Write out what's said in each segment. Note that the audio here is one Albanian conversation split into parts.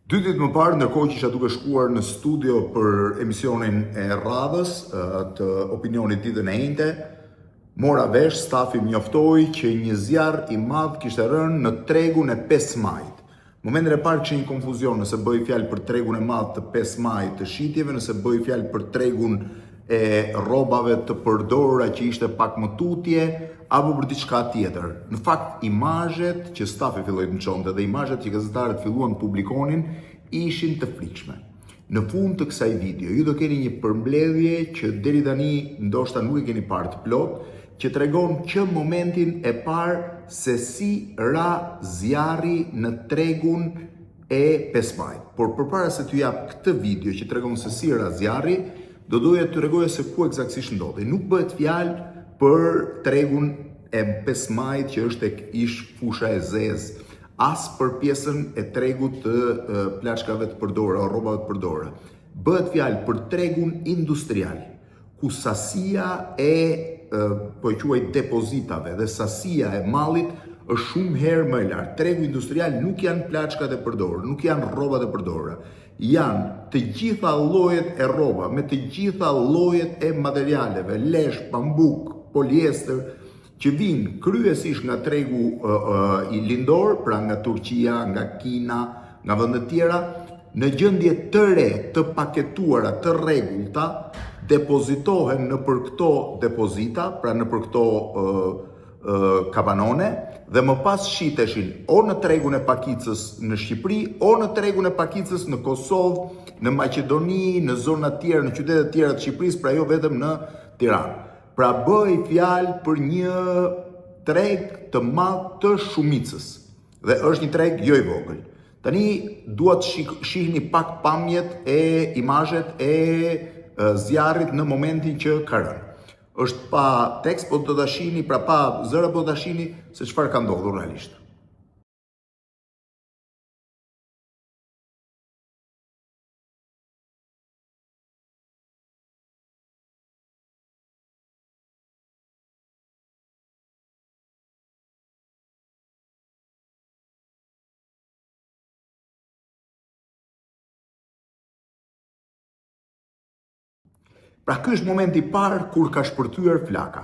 2 ditë më parë, ndërkohë që isha duke shkuar në studio për emisionin e radhës të Opinionit ditën e njëjtë, mora vesh, stafi mjoftoi që një zjarr i madh kishte rënë në tregun e 5 majit. Momentin e parë kishte një konfuzion nëse bëj fjalë për tregun e madh të 5 majit të shitjeve, nëse bëj fjalë për tregun e rrobave të përdorura që ishte pak më tutje, apo për diçka tjetër. Në fakt, imazhet që stafi filloi të çonte dhe imazhet që gazetarët filluan të publikonin ishin të frikshme. Në fund të kësaj video, ju do keni një përmbledhje që deri tani ndoshta nuk e keni parë të plot, që tregon që momentin e parë se si ra zjarri në tregun e 5 majit. Por përpara se t'ju jap këtë video që tregon se si ra zjarri, do doja të tregoja se ku eksaktësisht ndodhi. Nuk bëhet fjalë për tregun e 5 majit që është tek ish fusha e zezë, as për pjesën e tregut të plaçkave të përdorura, rrobave të përdorura. Bëhet fjalë për tregun industrial, ku sasia e po e quaj depozitave dhe sasia e mallit është shumë herë më e lartë. Tregu industrial nuk janë plaçkat e përdorura, nuk janë rrobat e përdorura. Janë të gjitha llojet e rroba, me të gjitha llojet e materialeve, lesh, pambuk, poliester, që vinë kryesisht nga tregu i lindor, pra nga Turqia, nga Kina, nga vende të tjera, në gjendje të re, të paketuara, të rregullta, depozitohen në për këto depozita, pra në për këto kabanone, dhe më pas shiteshin o në tregun e pakicës në Shqipëri, o në tregun e pakicës në Kosovë, në Maqedoni, në zona tjera, në qytetet tjera të Shqipërisë, pra jo vetëm në Tiranë. Pra bëj fjalë për një treg të madh të shumicës, dhe është një treg jo i vogël. Tani dua të shihni pak pamjet e imazhet e zjarrit në momentin që ka rënë. Është pa tekst, po do ta shihni, pra pa zëra, po do ta shihni se çfarë ka ndodhur realisht. Pra ky është momenti i parë kur ka shpërthyer flaka.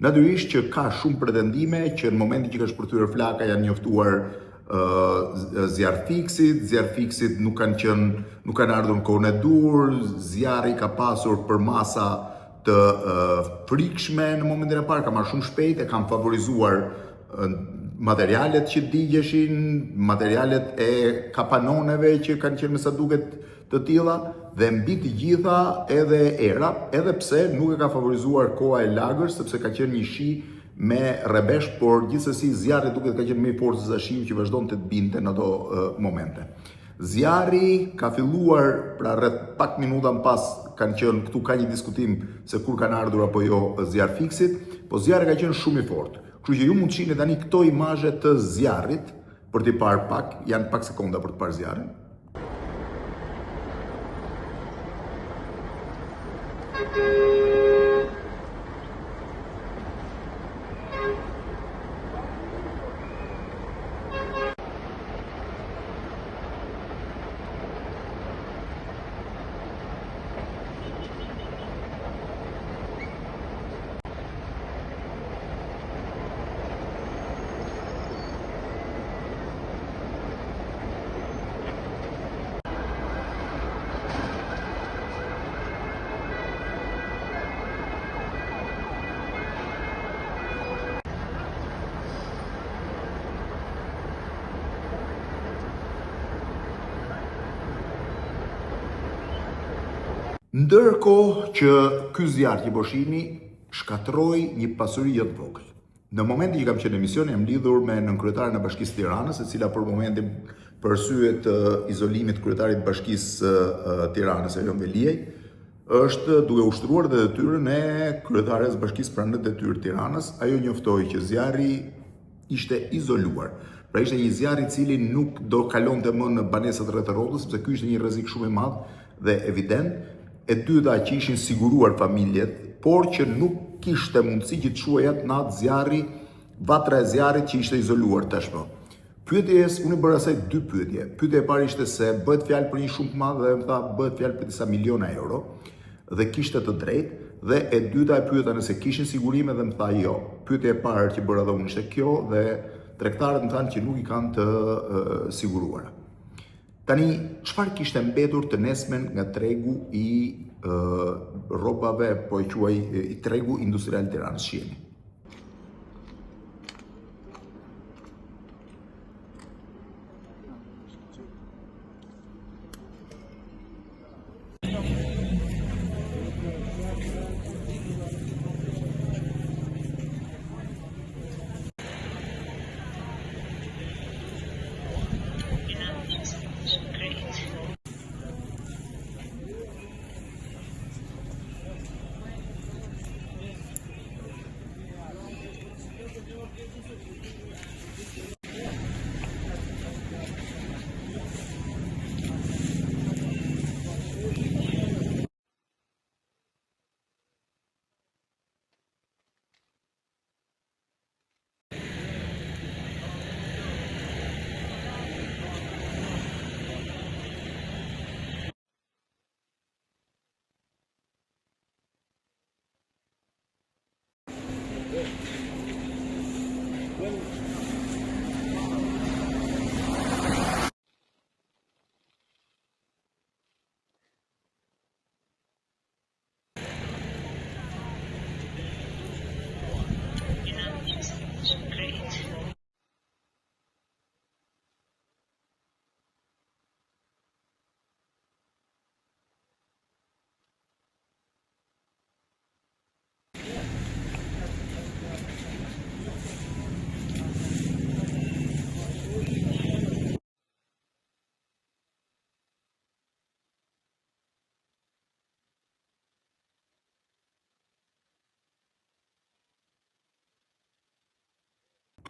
Natyrisht që ka shumë pretendime që në momentin që ka shpërthyer flaka janë njoftuar zjarrfiksit nuk kanë ardhur në kohën e dur, zjarri ka pasur përmasa të frikshme në momentin e parë, ka marrë shumë shpejt, e kanë favorizuar materialet që digjeshin, materialet e kapanoneve që kanë qenë me sa duket të tilla, dhe mbi të gjitha edhe era, edhe pse nuk e ka favorizuar koha e lagërs, sepse ka qenë një shi me rrebesh, por gjithsesi zjarri duket ka qenë më i fortë se shiu që vazhdonte të binte në ato momente. Zjarri ka filluar, pra rreth pak minuta më pas kanë qenë këtu, ka një diskutim se kur kanë ardhur apo jo zjarrfiksit, po zjarri ka qenë shumë i fortë. Kështu që ju mund të shihni tani këto imazhe të zjarrit për t'i parë pak, janë pak sekonda për të parë zjarrin. Ndërkohë që ky zjarr që po shihni shkatroi një pasuri jo të vogël. Në momentin që kam qenë në emision, jam lidhur me nënkryetaren e Bashkisë Tiranës, e cila për momentin për arsye të izolimit të kryetarit të Bashkisë Tiranës, Elon Veliaj, është duke ushtruar dhe detyrën e kryetares Bashkisë pranë detyrë Tiranës. Ajo njoftoi që zjarri ishte izoluar. Pra ishte një zjarr i cili nuk do kalonte më në banesat rreth rrotës, sepse ky ishte një rrezik shumë i madh dhe evident. E dyta që ishin siguruar familjet, por që nuk kishte mundësi që të shuajat natë zjarri, vatra e zjarrit që ishte izoluar tashmë. Pyetjes, unë bëra asaj 2 pyetje. Pyetja e parë ishte se bëhet fjalë për një shumë të madhe dhe më tha bëhet fjalë për disa miliona euro dhe kishte të drejtë, dhe e dyta e pyeta nëse kishin sigurime dhe më tha jo. Pyetja e parë që bëra dhe unë ishte kjo dhe tregtarët më thanë që nuk i kanë të siguruara. Tani, çfarë kishte mbetur të nesmen nga tregu i rrobave, po e quaj i tregu industrial Tiranës, shiheni.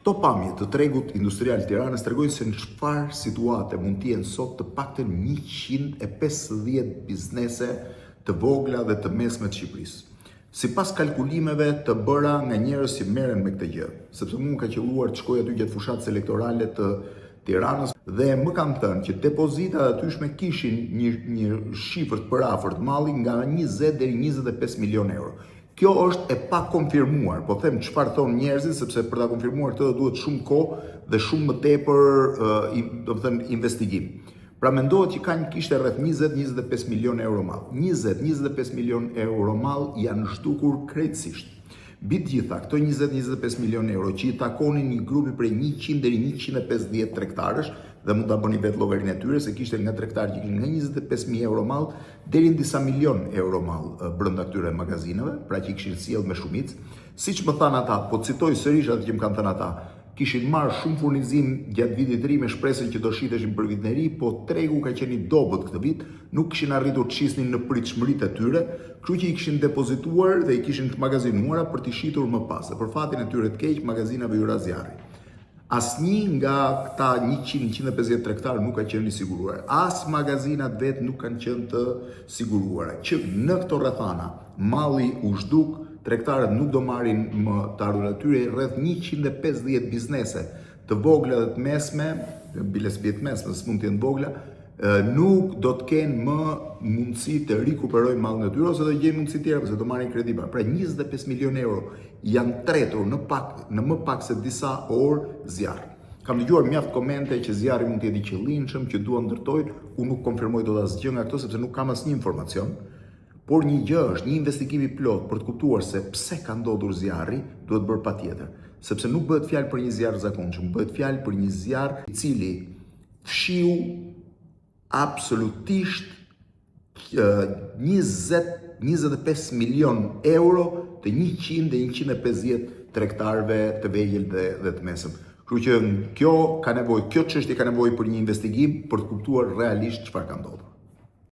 Këto pamje të tregut industrial Tiranës tregojnë se në çfarë situate mund të jenë sot të paktën 150 biznese të vogla dhe të mesme të Shqipërisë. Sipas kalkulimeve të bëra nga njerëz që merren me këtë gjë, sepse mua ka qelluar të shkoj aty gjatë fushatës elektorale të Tiranës dhe më kanë thënë që depozitat atyshme kishin një shifër të përafërt malli nga 20 deri 25 milion euro. Kjo është e pa konfirmuar, po them çfarë thonë njerëzit, sepse për ta konfirmuar këtë duhet shumë kohë dhe shumë më tepër, do të thënë, investigim. Pra mendohet që kishte rreth 20-25 milion euro mall. 20-25 milion euro mall janë zhdukur krejtësisht. Mbi të gjitha, këto 20-25 milion euro që i takonin një grupi prej 100 deri 150 tregtarësh, dhe mund ta bëni vetë llogarinë e tyre se kishte nga tregtarë që kishin nga 25.000 euro mall deri në disa milion euro mall brenda këtyre magazinave, pra që i kishin sjell me shumicë. Siç më thanë ata, po citoj sërish atë që më kanë thënë ata, kishin marrë shumë furnizim gjatë vitit të ri me shpresën që do shiteshin për vitin e ri, po tregu ka qenë i dobët këtë vit, nuk kishin arritur të shisnin në pritshmëritë e tyre, kështu që i kishin depozituar dhe i kishin të magazinuara për të shitur më pas. Dhe për fatin e tyre të keq, magazinave hyra zjarri. Asnjë nga këta 100-150 tregtarë nuk ka qenë i siguruar. As magazinat vetë nuk kanë qenë të siguruara. Që në këto rrethana malli u zhduk, tregtarët nuk do marrin më të ardhurat e tyre, rreth 150 biznese të vogla dhe të mesme, biles të mesme, s'mund të jenë vogla, nuk do të kenë më mundësi të rikuperojnë mallin e tyre ose do gjejnë mundësi tjera pse do marrin kredi bank. Pra 25 milion euro janë tretur në më pak se disa orë zjarr. Kam dëgjuar mjaft komente që zjarri mund të jetë i qëllimshëm, që duan ndërtojnë, unë nuk konfirmoj dot asgjë nga këto sepse nuk kam asnjë informacion. Por një gjë është, një investigim i plot për të kuptuar se pse ka ndodhur zjarri, duhet bërë patjetër, sepse nuk bëhet fjalë për një zjarr zakonshëm, bëhet fjalë për një zjarr i cili fshiu absolutisht 20-25 milion euro të 100 dhe 150 tregtarëve të vegjël dhe të mesëm. Kështu që kjo çështje ka nevojë për një investigim për të kuptuar realisht çfarë ka ndodhur.